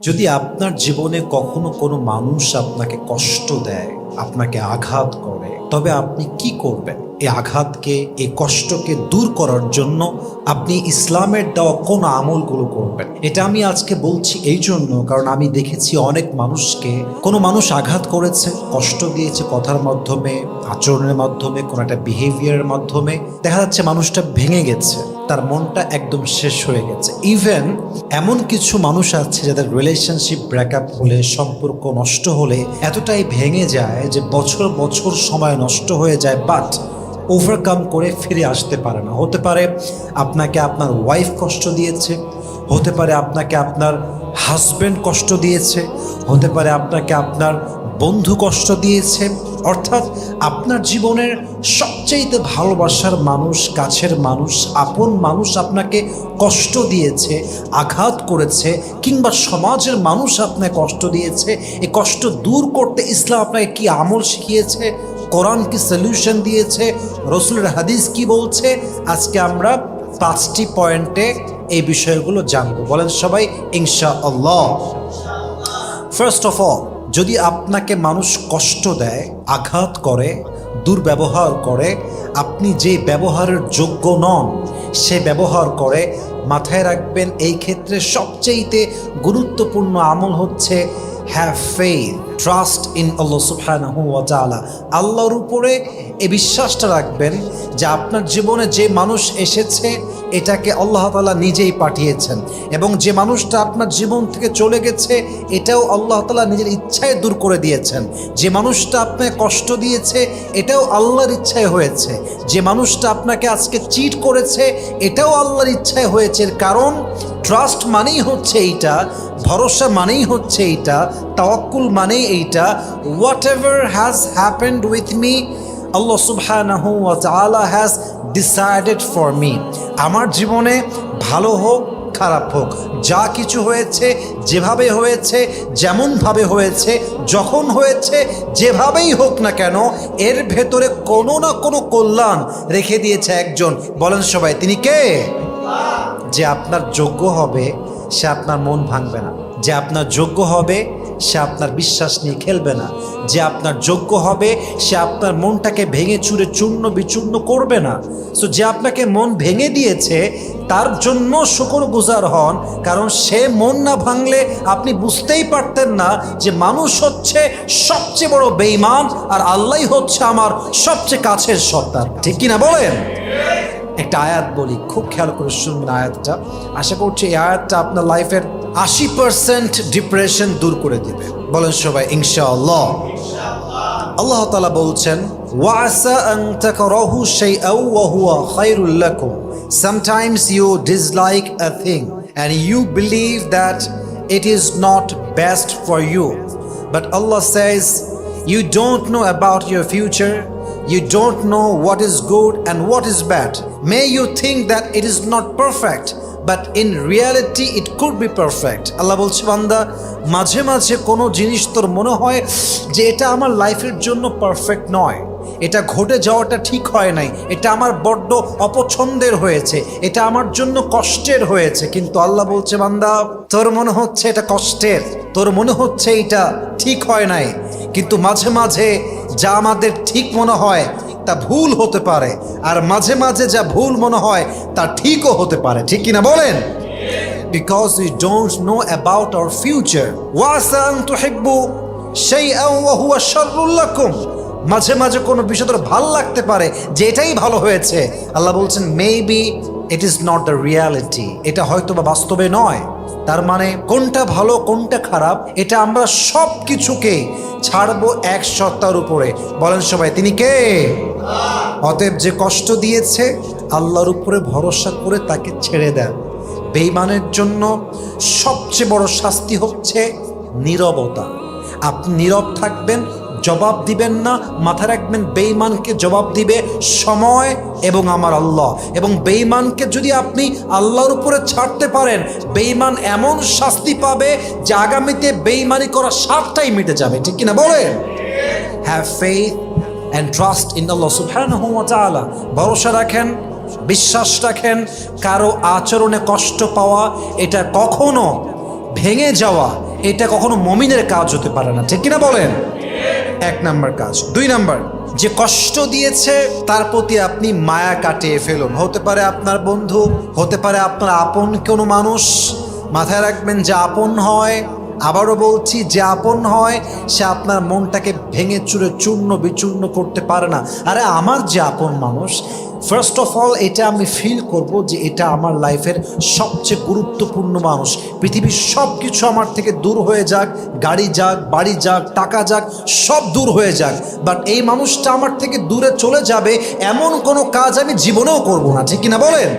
যদি আপনার জীবনে কখনো কোনো মানুষ আপনাকে কষ্ট দেয়, আপনাকে আঘাত করে, তবে আপনি কি করবেন? এই আঘাতকে, এই কষ্টকে দূর করার জন্য আপনি ইসলামের দেওয়া কোন আমলগুলো করবেন? এটা আমি আজকে বলছি এই জন্য, কারণ আমি দেখেছি অনেক মানুষকে কোনো মানুষ আঘাত করেছে, কষ্ট দিয়েছে কথার মাধ্যমে, আচরণের মাধ্যমে, কোনো একটা বিহেভিয়ারের মাধ্যমে। দেখা যাচ্ছে মানুষটা ভেঙে গেছে, তার মনটা একদম শেষ হয়ে গেছে। ইভেন এমন কিছু মানুষ আছে যাদের রিলেশনশিপ ব্রেকআপ হলে, সম্পর্ক নষ্ট হলে এতটাই ভেঙে যায় যে বছর বছর সময় নষ্ট হয়ে যায়, বাট ওভারকাম করে ফিরে আসতে পারে না। হতে পারে আপনাকে আপনার ওয়াইফ কষ্ট দিয়েছে, হতে পারে আপনাকে আপনার হাজব্যান্ড কষ্ট দিয়েছে, হতে পারে আপনাকে আপনার বন্ধু কষ্ট দিয়েছে। অর্থাৎ আপনার জীবনের সবচেয়ে ভালোবাসার মানুষ, কাছের মানুষ, আপন মানুষ আপনাকে কষ্ট দিয়েছে, আঘাত করেছে, কিংবা সমাজের মানুষ আপনাকে কষ্ট দিয়েছে। এই কষ্ট দূর করতে ইসলাম আপনাকে কি আমল শিখিয়েছে, কোরআন কি সলিউশন দিয়েছে, রসুলের হাদিস কি বলছে, আজকে আমরা 5টি পয়েন্টে এই বিষয়গুলো জানবো। বলেন সবাই ইনশাআল্লাহ। ফার্স্ট অফ অল, যদি আপনাকে মানুষ কষ্ট দেয়, আঘাত করে, দুর্ব্যবহার করে, আপনি যে ব্যবহারের যোগ্য নন সে ব্যবহার করে, মাথায় রাখবেন এই ক্ষেত্রে সবচেয়ে গুরুত্বপূর্ণ আমল হচ্ছে have faith, trust in Allah সুবহানাহু ওয়া তাআলা। আল্লাহর উপরে এই বিশ্বাসটা রাখবেন যে আপনার জীবনে যে মানুষ এসেছে এটাকে আল্লাহ তাআলা নিজেই পাঠিয়েছেন, এবং যে মানুষটা আপনার জীবন থেকে চলে গেছে এটাও আল্লাহ তাআলা নিজের ইচ্ছায় দূর করে দিয়েছেন। যে মানুষটা আপনাকে কষ্ট দিয়েছে এটাও আল্লাহর ইচ্ছায় হয়েছে। যে মানুষটা আপনাকে আজকে চিট করেছে এটাও আল্লাহর ইচ্ছায় হয়েছে। কারণ ট্রাস্ট মানেই হচ্ছে এইটা, ভরসা মানেই হচ্ছে এইটা, তাওয়াক্কুল মানেই এইটা, whatever has happened with me, Allah সুবহানাহু ওয়া তাআলা হ্যাজ ডিসাইডেড ফর মি। আমার জীবনে ভালো হোক খারাপ হোক, যা কিছু হয়েছে, যেভাবে হয়েছে, যেমনভাবে হয়েছে, যখন হয়েছে, যেভাবেই হোক না কেন, এর ভেতরে কোনো না কোনো কল্যাণ রেখে দিয়েছে একজন। বলেন সবাই, তিনি কে? যে আপনার যোগ্য হবে সে আপনার মন ভাঙবে না, যে আপনার যোগ্য হবে সে আপনার বিশ্বাস নিয়ে খেলবে না, যে আপনার যোগ্য হবে সে আপনার মনটাকে ভেঙে চুরে চূর্ণ বিচূর্ণ করবে না। সো যে আপনাকে মন ভেঙে দিয়েছে তার জন্য শুকরগুজার হন, কারণ সে মন না ভাঙলে আপনি বুঝতেই পারতেন না যে মানুষ হচ্ছে সবচেয়ে বড় বেঈমান আর আল্লাহ হচ্ছে আমার সবচেয়ে কাছের সর্দার। ঠিক কিনা বলেন? একটা আয়াত বলি, খুব খেয়াল করে শুনবেন আয়াতটা। আশা করছি এই আয়াতটা আপনার লাইফের 80% ডিপ্রেশন দূর করে দিবে। বলেন সবাই ইনশাআল্লাহ। আল্লাহ তাআলা বলছেন, ওয়াসা আন তাকরাহু শাইআন ওয়া হুয়া খায়রুল লাকুম। Sometimes you dislike a thing and you believe that it is not best for you. But Allah says, you don't know about your future. You don't know what is good and what is bad. May you think that it is not perfect, but in reality it could be perfect. আল্লাহ বলছে, বান্দা, মাঝে মাঝে কোনো জিনিস তোর মনে হয় যে এটা আমার লাইফের জন্য পারফেক্ট নয়, এটা ঘটে যাওয়াটা ঠিক হয় নাই, এটা আমার বড্ড অপছন্দের হয়েছে, এটা আমার জন্য কষ্টের হয়েছে। কিন্তু আল্লাহ বলছে, বান্দা, তোর মনে হচ্ছে এটা কষ্টের, তোর মনে হচ্ছে এটা ঠিক হয় নাই, কিন্তু মাঝে মাঝে যা আমাদের ঠিক মনে হয় তা ভুল হতে পারে, আর মাঝে মাঝে যা ভুল মনে হয় তা ঠিকও হতে পারে। ঠিক কিনা বলেন? Because we don't know about our future. ওয়াসা আন তুহিব্বু শাইআন ওয়া হুয়া শাররুল লাকুম। মাঝে মাঝে কোনো বিষয় তোর ভালো লাগতে পারে যে এটাই ভালো হয়েছে। আল্লাহ বলছেন, maybe it is not the reality, এটা হয়তো বা বাস্তবে নয়। তার মানে কোনটা ভালো কোনটা খারাপ এটা আমরা সব কিছুকে ছাড়বো এক সত্তার উপরে। বলেন সবাই, তিনি কে? অতএব যে কষ্ট দিয়েছে আল্লাহর উপরে ভরসা করে তাকে ছেড়ে দেন। বেঈমানের জন্য সবচেয়ে বড় শাস্তি হচ্ছে নীরবতা। আপনি নীরব থাকবেন, জবাব দিবেন না। মাথায় রাখবেন, বেঈমানকে জবাব দিবে সময় এবং আমার আল্লাহ। এবং বেঈমানকে যদি আপনি আল্লাহর উপরে ছাড়তে পারেন, বেঈমান এমন শাস্তি পাবে যে আগামীতে বেঈমানি করার স্বাদটাই মিটে যাবে। ঠিক কিনা বলেন? Have faith and trust in Allah সুবহানাহু ওয়া তাআলা। ভরসা রাখেন, বিশ্বাস রাখেন। কারো আচরণে কষ্ট পাওয়া এটা কখনো ভেঙে যাওয়া এটা কখনো মুমিনের কাজ হতে পারে না, ঠিক কিনা বলেন? 1 নাম্বার কাজ। 2 নাম্বার, যে কষ্ট দিয়েছে তার প্রতি আপনি মায়া কাটিয়ে ফেলুন। হতে পারে আপনার বন্ধু, হতে পারে আপনার আপন কোনো মানুষ। মাথায় রাখবেন, যে আপন হয়, আবারও বলছি, যে আপন হয় সে আপনার মনটাকে ভেঙে চুরে চূর্ণ বিচূর্ণ করতে পারে না। আরে আমার যে আপন মানুষ, ফার্স্ট অফ অল এটা আমি ফিল করব যে এটা আমার লাইফের সবচেয়ে গুরুত্বপূর্ণ মানুষ। পৃথিবীর সব কিছু আমার থেকে দূর হয়ে যাক, গাড়ি যাক, বাড়ি যাক, টাকা যাক, সব দূর হয়ে যাক, বাট এই মানুষটা আমার থেকে দূরে চলে যাবে এমন কোনো কাজ আমি জীবনেও করব না, ঠিক কিনা বলেন?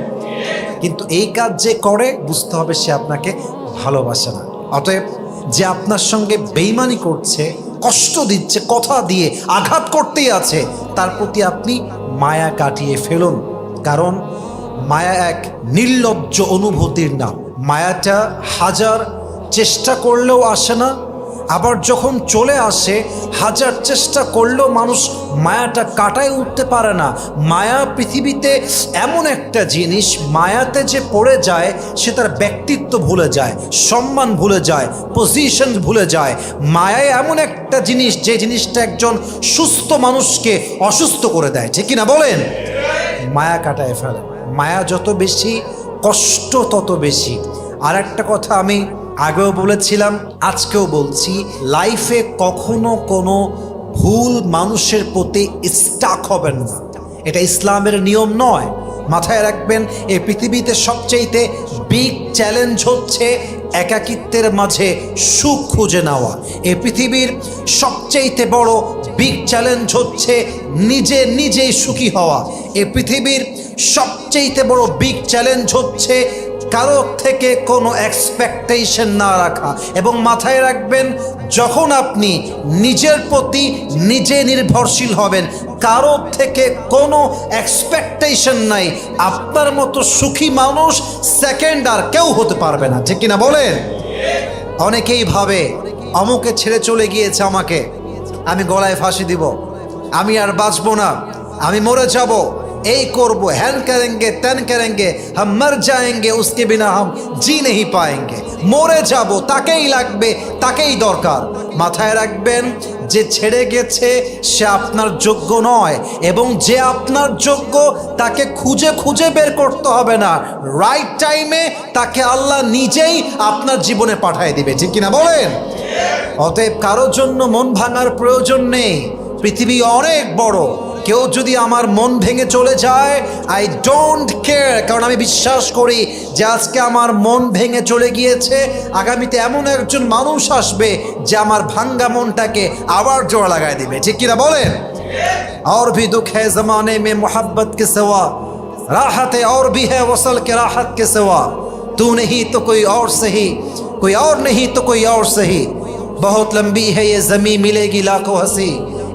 কিন্তু এই কাজ যে করে, বুঝতে হবে সে আপনাকে ভালোবাসে না। অতএব যে আপনার সঙ্গে বেইমানি করছে, কষ্ট দিচ্ছে, কথা দিয়ে আঘাত করতেই আছে, তার প্রতি আপনি মায়া কাটিয়ে ফেলুন। কারণ মায়া এক নির্লজ্জ অনুভূতির নাম। মায়াটা হাজার চেষ্টা করলেও আসে না, আবার যখন চলে আসে হাজার চেষ্টা করলেও মানুষ মায়াটা কাটায় উঠতে পারে না। মায়া পৃথিবীতে এমন একটা জিনিস, মায়াতে যে পড়ে যায় সে তার ব্যক্তিত্ব ভুলে যায়, সম্মান ভুলে যায়, পজিশন ভুলে যায়। মায়ায় এমন একটা জিনিস, যে জিনিসটা একজন সুস্থ মানুষকে অসুস্থ করে দেয়, ঠিক কিনা বলেন? মায়া কাটায় ফেলে। মায়া যত বেশি, কষ্ট তত বেশি। আর একটা কথা আমি আগেও বলেছিলাম, আজকেও বলছি, লাইফে কখনো কোনো ভুল মানুষের প্রতি স্টাক হবেন না। এটা ইসলামের নিয়ম নয়। মাথায় রাখবেন, এই পৃথিবীতে সবচেয়ে বিগ চ্যালেঞ্জ হচ্ছে একাকিত্বের মাঝে সুখ খুঁজে নেওয়া। এই পৃথিবীর সবচেয়ে বড় বিগ চ্যালেঞ্জ হচ্ছে নিজেই সুখী হওয়া। এই পৃথিবীর সবচেয়ে বড় বিগ চ্যালেঞ্জ হচ্ছে কারো থেকে কোনো এক্সপেকটেশন না রাখা। এবং মাথায় রাখবেন, যখন আপনি নিজের প্রতি নিজে নির্ভরশীল হবেন, কারো থেকে কোনো এক্সপেকটেশন নাই, আপনার মতো সুখী মানুষ সেকেন্ড আর কেউ হতে পারবে না, ঠিক কিনা বলেন? অনেকেই ভাবে অমুকে ছেড়ে চলে গিয়েছে আমাকে, আমি গলায় ফাঁসি দিব, আমি আর বাঁচবো না, আমি মরে যাব, এই করব, হ্যান করেঙ্গে ত্যান করেঙ্গে, হাম মর যায়েঙ্গে, উসকে বিনা হাম জি নেহি পায়েঙ্গে। মরে যাব, তাকেই লাগবে, তাকেই দরকার। মাথায় রাখবেন, যে ছেড়ে গেছে সে আপনার যোগ্য নয়, এবং যে আপনার যোগ্য তাকে খুঁজে খুঁজে বের করতে হবে না। রাইট টাইমে তাকে আল্লাহ নিজেই আপনার জীবনে পাঠিয়ে দিবে, ঠিক কিনা বলেন? অতএব কারোর জন্য মন ভাঙার প্রয়োজন নেই। পৃথিবী অনেক বড়। কেউ যদি আমার মন ভেঙে চলে যায়, আই ডোন্ট কেয়ার। কারণ আমি বিশ্বাস করি যে আজকে আমার মন ভেঙে চলে গিয়েছে, আগামীতে এমন একজন মানুষ আসবে যে আমার ভাঙ্গা মনটাকে আবার জোড়া লাগাই দিবে, ঠিক কিনা বলেন? और भी दुख है जमाने में मोहब्बत के सिवा, राहत और भी है वसल के राहत के सिवा, तू नहीं तो कोई और सही, कोई और नहीं तो कोई और सही, बहुत लंबी है ये जमीन मिलेगी लाखों हंसी,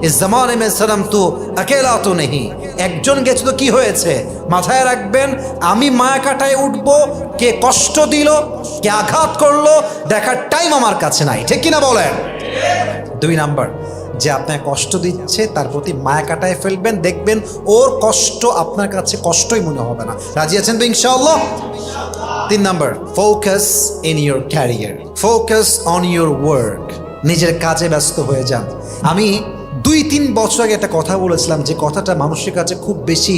इस जमाने में सनम तू अकेला तो नहीं। একজন গেছে তো কি হয়েছে? মাথায় রাখবেন, আমি মায়া কাটায় উঠবো, কে কষ্ট দিল, কে আঘাত করলো, দেখার টাইম আমার কাছে নাই, ঠিক কিনা বলেন? 2 নাম্বার, যে আপনার কষ্ট দিচ্ছে তার প্রতি মায়া কাটায় ফেলবেন, দেখবেন ওর কষ্ট আপনার কাছে কষ্টই মনে হবে না। রাজি আছেন তো ইনশাআল্লাহ? 3 number, focus in your career, focus on your work. নিজের কাজে ব্যস্ত হয়ে যান। আমি 2-3 বছর আগে একটা কথা বলেছিলাম, যে কথাটা মানুষের কাছে খুব বেশি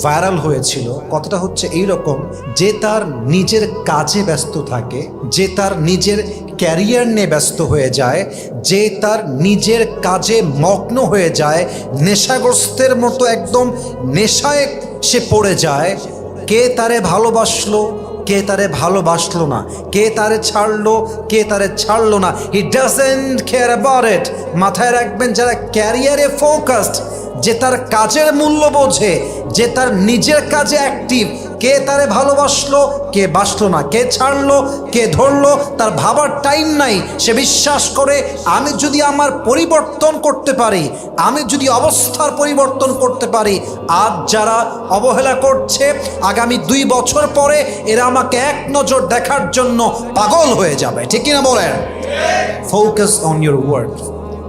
ভাইরাল হয়েছিল। কথাটা হচ্ছে এইরকম, যে তার নিজের কাজে ব্যস্ত থাকে, যে তার নিজের ক্যারিয়ার নিয়ে ব্যস্ত হয়ে যায়, যে তার নিজের কাজে মগ্ন হয়ে যায়, নেশাগ্রস্তের মতো একদম নেশায় সে পড়ে যায়, কে তারে ভালোবাসলো, কে তারে ভালোবাসলো না, কে তারে ছাড়লো, কে তারে ছাড়লো না, he doesn't care about it. মাথায় রাখবেন, যারা ক্যারিয়ারে ফোকাসড, যে তার কাজের মূল্য বোঝে, যে তার নিজের কাজে অ্যাক্টিভ, কে তারে ভালোবাসলো, কে বাসলো না, কে ছাড়লো, কে ধরলো, তার ভাবার টাইম নাই। সে বিশ্বাস করে, আমি যদি আমার পরিবর্তন করতে পারি, আমি যদি অবস্থার পরিবর্তন করতে পারি, আজ যারা অবহেলা করছে, আগামী 2 বছর পরে এরা আমাকে এক নজর দেখার জন্য পাগল হয়ে যাবে, ঠিক কিনা বলেন? ফোকাস অন ইউর ওয়ার্ক,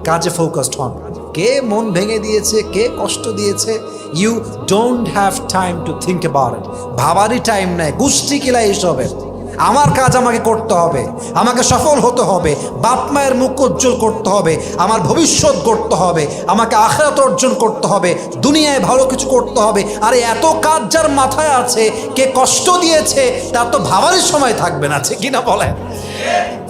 কাজে ফোকাসড হন। কে মন ভেঙে দিয়েছে, কে কষ্ট দিয়েছে, you don't have time to think about it. ভাবারই টাইম নাই, গোষ্ঠী কিলা এইসবের। আমার কাজ আমাকে করতে হবে, আমাকে সফল হতে হবে, বাপ মায়ের মুখ উজ্জ্বল করতে হবে, আমার ভবিষ্যৎ গড়তে হবে, আমাকে আখিরাত অর্জন করতে হবে, দুনিয়ায় ভালো কিছু করতে হবে। আরে এত কাজ যার মাথায় আছে, কে কষ্ট দিয়েছে তার তো ভাবারই সময় থাকবে না, ঠিক কিনা বলেন?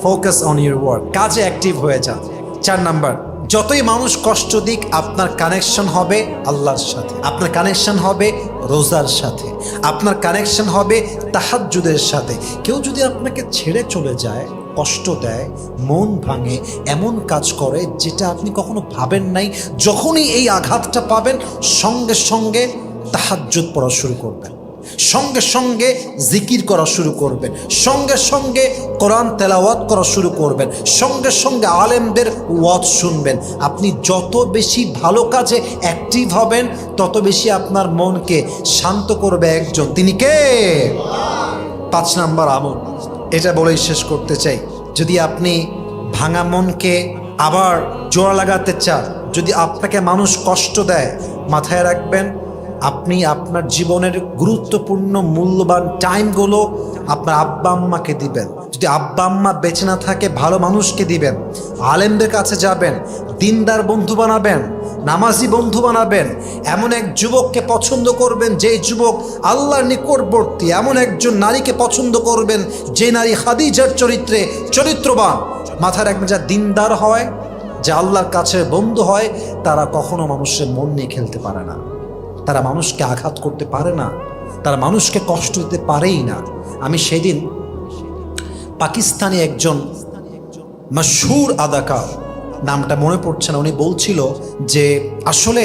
ফোকাস অন ইউর ওয়ার্ক, কাজে অ্যাক্টিভ হয়ে যান। 4 নাম্বার, যতই মানুষ কষ্ট দিক আপনার কানেকশন হবে আল্লাহর সাথে, আপনার কানেকশন হবে রোজার সাথে, আপনার কানেকশন হবে তাহাজ্জুদের সাথে। কেউ যদি আপনাকে ছেড়ে চলে যায়, কষ্ট দেয়, মন ভাঙে, এমন কাজ করে যেটা আপনি কখনো ভাবেন নাই, যখনই এই আঘাতটা পাবেন সঙ্গে সঙ্গে তাহাজ্জুদ পড়া শুরু করবেন, সঙ্গে সঙ্গে জিকির করা শুরু করবেন, সঙ্গে সঙ্গে কোরআন তেলাওয়াত করা শুরু করবেন, সঙ্গে সঙ্গে আলেমদের ওয়াজ শুনবেন। আপনি যত বেশি ভালো কাজে অ্যাক্টিভ হবেন তত বেশি আপনার মনকে শান্ত করবে একজন, তিনি কে? 5 নাম্বার আমল, এটা বলেই শেষ করতে চাই। যদি আপনি ভাঙা মনকে আবার জোড়া লাগাতে চান, যদি আপনাকে মানুষ কষ্ট দেয়, মাথায় রাখবেন আপনি আপনার জীবনের গুরুত্বপূর্ণ মূল্যবান টাইমগুলো আপনার আব্বা আম্মাকে দিবেন। যদি আব্বা আম্মা বেঁচে না থাকে, ভালো মানুষকে দিবেন, আলেমদের কাছে যাবেন, দিনদার বন্ধু বানাবেন, নামাজি বন্ধু বানাবেন, এমন এক যুবককে পছন্দ করবেন যে যুবক আল্লাহর নিকটবর্তী, এমন একজন নারীকে পছন্দ করবেন যে নারী খাদিজার চরিত্রে চরিত্রবান। মাথায় রাখবেন, যা দিনদার হয়, যে আল্লাহর কাছে বন্ধু হয়, তারা কখনো মানুষের মন নিয়ে খেলতে পারে না, তারা মানুষকে আঘাত করতে পারে না, তারা মানুষকে কষ্ট দিতে পারেই না। আমি সেদিন পাকিস্তানি একজন মশহুর আদাকার, নামটা মনে পড়ছে না, উনি বলছিল যে আসলে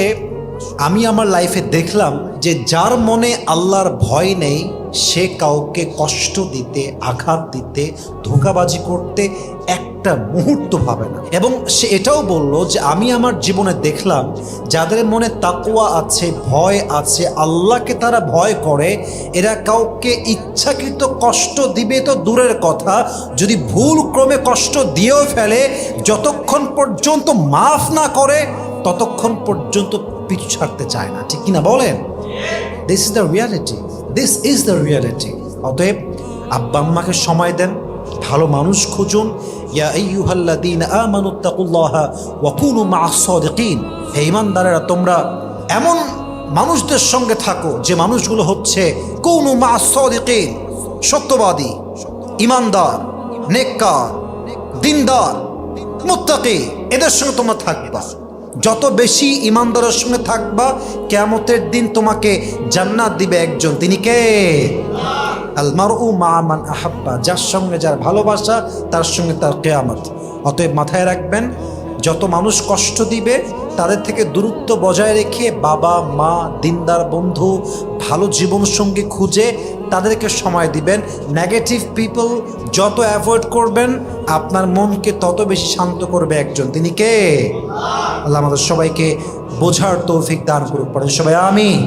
আমি আমার লাইফে দেখলাম যে যার মনে আল্লাহর ভয় নেই সে কাউকে কষ্ট দিতে, আঘাত দিতে, ধোঁকাবাজি করতে একটা মুহূর্ত ভাবে না। এবং সে এটাও বলল যে আমি আমার জীবনে দেখলাম যাদের মনে তাকওয়া আছে, ভয় আছে, আল্লাহকে তারা ভয় করে, এরা কাউকে ইচ্ছাকৃত কষ্ট দিবে তো দূরের কথা, যদি ভুল ক্রমে কষ্ট দিয়েও ফেলে, যতক্ষণ পর্যন্ত মাফ না করে ততক্ষণ পর্যন্ত পিছু ছাড়তে চায় না, ঠিক কিনা বলেন? This is the reality, this is the reality. অতএব আব্বা আম্মাকে সময় দেন, ভালো মানুষ খুঁজুন। ইয়া আইয়ুহাল্লাযীনা আমানুত্তাকুল্লাহা ওয়া কুনু মা'আস সাদিকিন, হে ঈমানদারেরা তোমরা এমন মানুষদের সঙ্গে থাকো যে মানুষগুলো হচ্ছে কুনু মা'আস সাদিকিন, সত্যবাদী, ঈমানদার, নেককার, দিনদার, মুত্তাকি, এদের সঙ্গে তোমরা থাকবা। যত বেশি ঈমানদারের সঙ্গে থাকবা, কিয়ামতের দিন তোমাকে জান্নাত দিবে একজন, তিনি কে? আল মারউ মা মান আহাব্বা, যার সঙ্গে যার ভালোবাসা তার সঙ্গে তার কিয়ামত। অতএব মাথায় রাখবেন, যত মানুষ কষ্ট দিবে তাদের থেকে দূরত্ব বজায় রেখে বাবা মা, দিনদার বন্ধু, ভালো জীবনসঙ্গী খুঁজে তাদেরকে সময় দিবেন। নেগেটিভ পিপল যত অ্যাভয়েড করবেন আপনার মনকে তত বেশি শান্ত করবে একজন, তিনি কে? আল্লাহ আমাদের সবাইকে বোঝার তৌফিক দান করুক, পড়েন সবাই আমিন।